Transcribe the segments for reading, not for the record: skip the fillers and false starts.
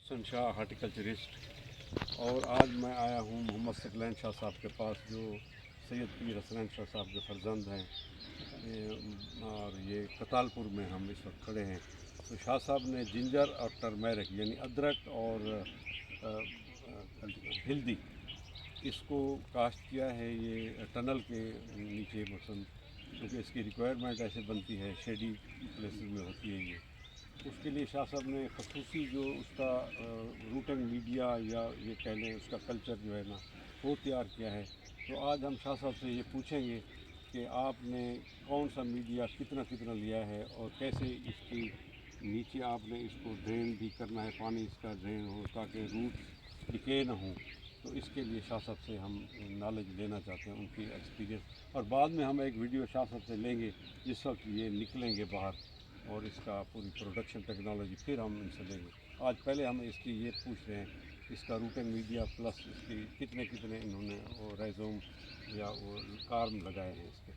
حسن شاہ ہارٹیکلچرسٹ، اور آج میں آیا ہوں محمد ثقلین شاہ صاحب کے پاس، جو سید پیر حسنین شاہ صاحب کے فرزند ہیں، اور یہ کتال پور میں ہم اس وقت کھڑے ہیں۔ تو شاہ صاحب نے جنجر اور ٹرمیرک یعنی ادرک اور ہلدی، اس کو کاشت کیا ہے یہ ٹنل کے نیچے، مثلاً کیونکہ اس کی ریکوائرمنٹ ایسے بنتی ہے، شیڈی پلیسز میں ہوتی ہے یہ۔ اس کے لیے شاہ صاحب نے خصوصی جو اس کا روٹنگ میڈیا یا یہ کہہ لیں اس کا کلچر جو ہے نا وہ تیار کیا ہے۔ تو آج ہم شاہ صاحب سے یہ پوچھیں گے کہ آپ نے کون سا میڈیا کتنا لیا ہے، اور کیسے اس کی نیچے آپ نے اس کو ڈرین بھی کرنا ہے، پانی اس کا ڈرین ہو تاکہ روٹ ڈکے نہ ہوں۔ تو اس کے لیے شاہ صاحب سے ہم نالج لینا چاہتے ہیں، ان کی ایکسپیرینس، اور بعد میں ہم ایک ویڈیو شاہ صاحب سے لیں گے جس وقت یہ نکلیں گے باہر، اور اس کا پوری پروڈکشن ٹیکنالوجی پھر ہم ان سے لیں گے۔ آج پہلے ہم اس کی یہ پوچھ رہے ہیں اس کا روٹنگ میڈیا پلس اس کی کتنے انہوں نے وہ ریزوم یا وہ کارم لگائے ہیں اس کے۔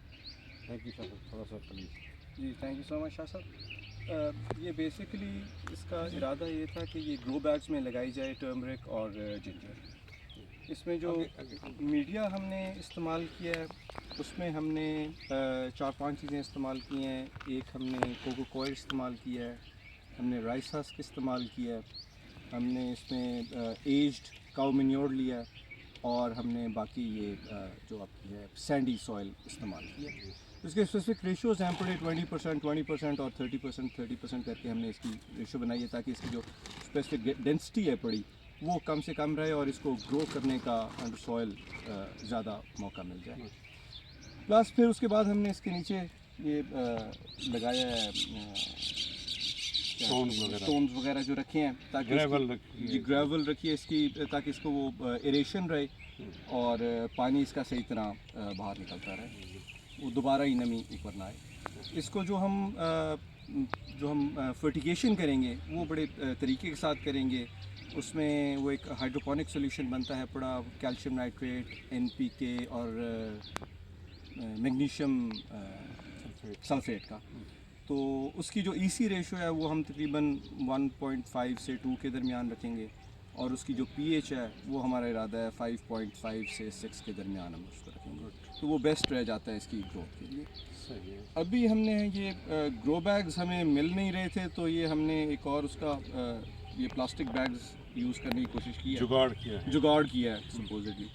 تھینک یو شاہ صاحب، تھوڑا سا پلیز۔ جی thank you so much Shah صاحب۔ یہ بیسیکلی اس کا ارادہ یہ تھا کہ یہ گرو بیگز میں لگائی جائے ٹرمرک اور جنجر۔ اس میں جو میڈیا ہم نے استعمال کیا ہے اس میں ہم نے 4-5 چیزیں استعمال کی ہیں۔ ایک ہم نے کوکو کوئر استعمال کیا ہے، ہم نے رائس ہسک استعمال کیا ہے، ہم نے اس میں ایجڈ کاؤ مینیور لیا ہے، اور ہم نے باقی یہ جو آپ کی ہے سینڈی سوئل استعمال کیا ہے۔ اس کے اسپیسیفک ریشوز ہیں پڑے 20% اور 30% کر کے ہم نے اس کی ریشو بنائی ہے تاکہ اس کی جو اسپیسیفک ڈینسٹی ہے پڑی وہ کم سے کم رہے اور اس کو گرو کرنے کا انڈر سوئل زیادہ موقع مل جائے۔ پلس پھر اس کے بعد ہم نے اس کے نیچے یہ لگایا ہے اسٹونز وغیرہ جو رکھے ہیں تاکہ گریول رکھیے اس کی، تاکہ اس کو وہ ایریشن رہے اور پانی اس کا صحیح طرح باہر نکلتا رہے، وہ دوبارہ ہی نمی اوپر نہ آئے۔ اس کو جو ہم فرٹیگیشن کریں گے وہ بڑے طریقے کے ساتھ کریں گے۔ اس میں وہ ایک ہائیڈروپونک سولوشن بنتا ہے پڑا کیلشیم نائٹریٹ، NPK اور میگنیشیم سلفیٹ کا۔ تو اس کی جو EC ریشو ہے وہ ہم تقریباً 1.5 سے 2 کے درمیان رکھیں گے، اور اس کی جو pH ہے وہ ہمارا ارادہ ہے 5.5 سے 6 کے درمیان ہم اس کو رکھیں گے، تو وہ بیسٹ رہ جاتا ہے اس کی گروتھ کے لیے۔ ابھی ہم نے یہ گرو بیگز ہمیں مل نہیں رہے تھے تو یہ ہم نے ایک اور اس کا یہ پلاسٹک بیگز یوز کرنے کی کوشش کی ہے، جگاڑ کیا ہے سپوزٹلی۔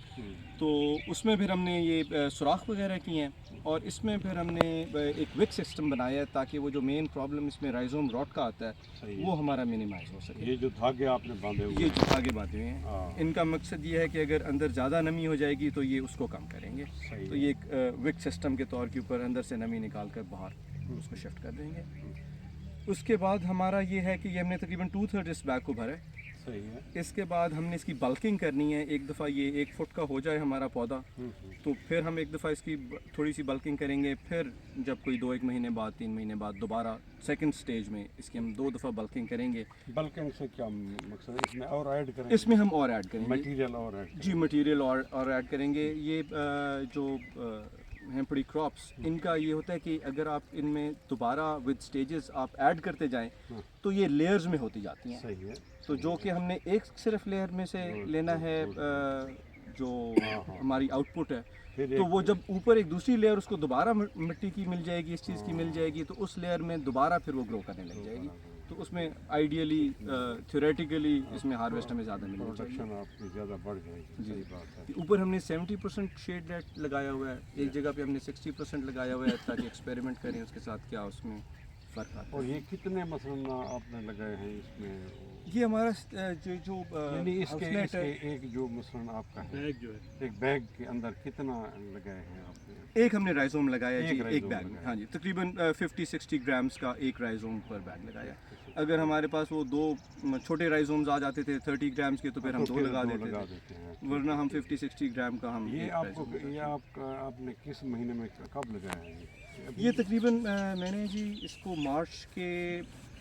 تو اس میں پھر ہم نے یہ سوراخ وغیرہ کی ہیں، اور اس میں پھر ہم نے ایک وک سسٹم بنایا ہے تاکہ وہ جو مین پرابلم اس میں رائزوم راٹ کا آتا ہے وہ ہمارا منیمائز ہو سکے۔ یہ جو دھاگے آپ نے باندھے ہوئے، یہ جو دھاگے باندھے ہوئے ہیں، ان کا مقصد یہ ہے کہ اگر اندر زیادہ نمی ہو جائے گی تو یہ اس کو کم کریں گے۔ تو یہ ایک وک سسٹم کے طور کے اوپر اندر سے نمی نکال کر باہر اس کو شفٹ کر دیں گے۔ اس کے بعد ہمارا یہ ہے کہ یہ ہم نے تقریباً 2/3 اس بیگ کو بھرا ہے۔ اس کے بعد ہم نے اس کی بلکنگ کرنی ہے۔ ایک دفعہ یہ 1 فٹ کا ہو جائے ہمارا پودا تو پھر ہم ایک دفعہ اس کی تھوڑی سی بلکنگ کریں گے، پھر جب کوئی 2-1 مہینے بعد 3 مہینے بعد دوبارہ سیکنڈ سٹیج میں اس کی ہم 2 دفعہ بلکنگ کریں گے۔ بلکنگ سے کیا مقصد ہے؟ اس میں اور ایڈ کریں گے؟ اس میں ہم اور ایڈ کریں گے مٹیریل اور ایڈ کریں گے؟ جی مٹیریل اور ایڈ کریں گے۔ یہ جو ہیں پڑی کراپس، ان کا یہ ہوتا ہے کہ اگر آپ ان میں دوبارہ ود سٹیجز آپ ایڈ کرتے جائیں تو یہ لیئرز میں ہوتی جاتی ہیں۔ صحیح ہے۔ تو جو کہ ہم نے ایک صرف لیئر میں سے لینا ہے جو ہماری آؤٹ پٹ ہے، تو وہ جب اوپر ایک دوسری لیئر اس کو دوبارہ مٹی کی مل جائے گی، اس چیز کی مل جائے گی، تو اس لیئر میں دوبارہ پھر وہ گرو کرنے لگ جائے گی۔ تو اس میں آئیڈیلی تھیوریٹیکلی اس میں ہارویسٹ ہمیں زیادہ ملنا چاہیے، پروڈکشن آپ کی زیادہ بڑھ جائے گی۔ جی بات ہے۔ اوپر ہم نے 70% شیڈ نیٹ لگایا ہوا ہے، ایک جگہ پہ ہم نے 60% لگایا ہوا ہے تاکہ ایکسپیریمنٹ کریں اس کے ساتھ کیا اس میں فرق آتا ہے۔ اور یہ کتنے مثلاً آپ نے لگائے ہیں اس میں؟ یہ ہمارا جو یعنی اس کے ایک جو مثلاً آپ کا ہے ایک بیگ کے اندر کتنا لگائے ہیں آپ نے؟ ایک ہم نے رائزوم لگایا جی ایک بیگ میں، ہاں جی تقریباً 50-60 گرامز کا ایک رائزوم پر بیگ لگایا۔ اگر ہمارے پاس وہ 2 چھوٹے رائزومز آ جاتے تھے 30 گرامز کے تو پھر ہم 2 لگا دیتے تھے، ورنہ ہم 50-60 گرام کا ہم یہ آپ نے کس مہینے میں کب لگایا ہے؟ یہ تقریباً میں نے جی اس کو مارچ کے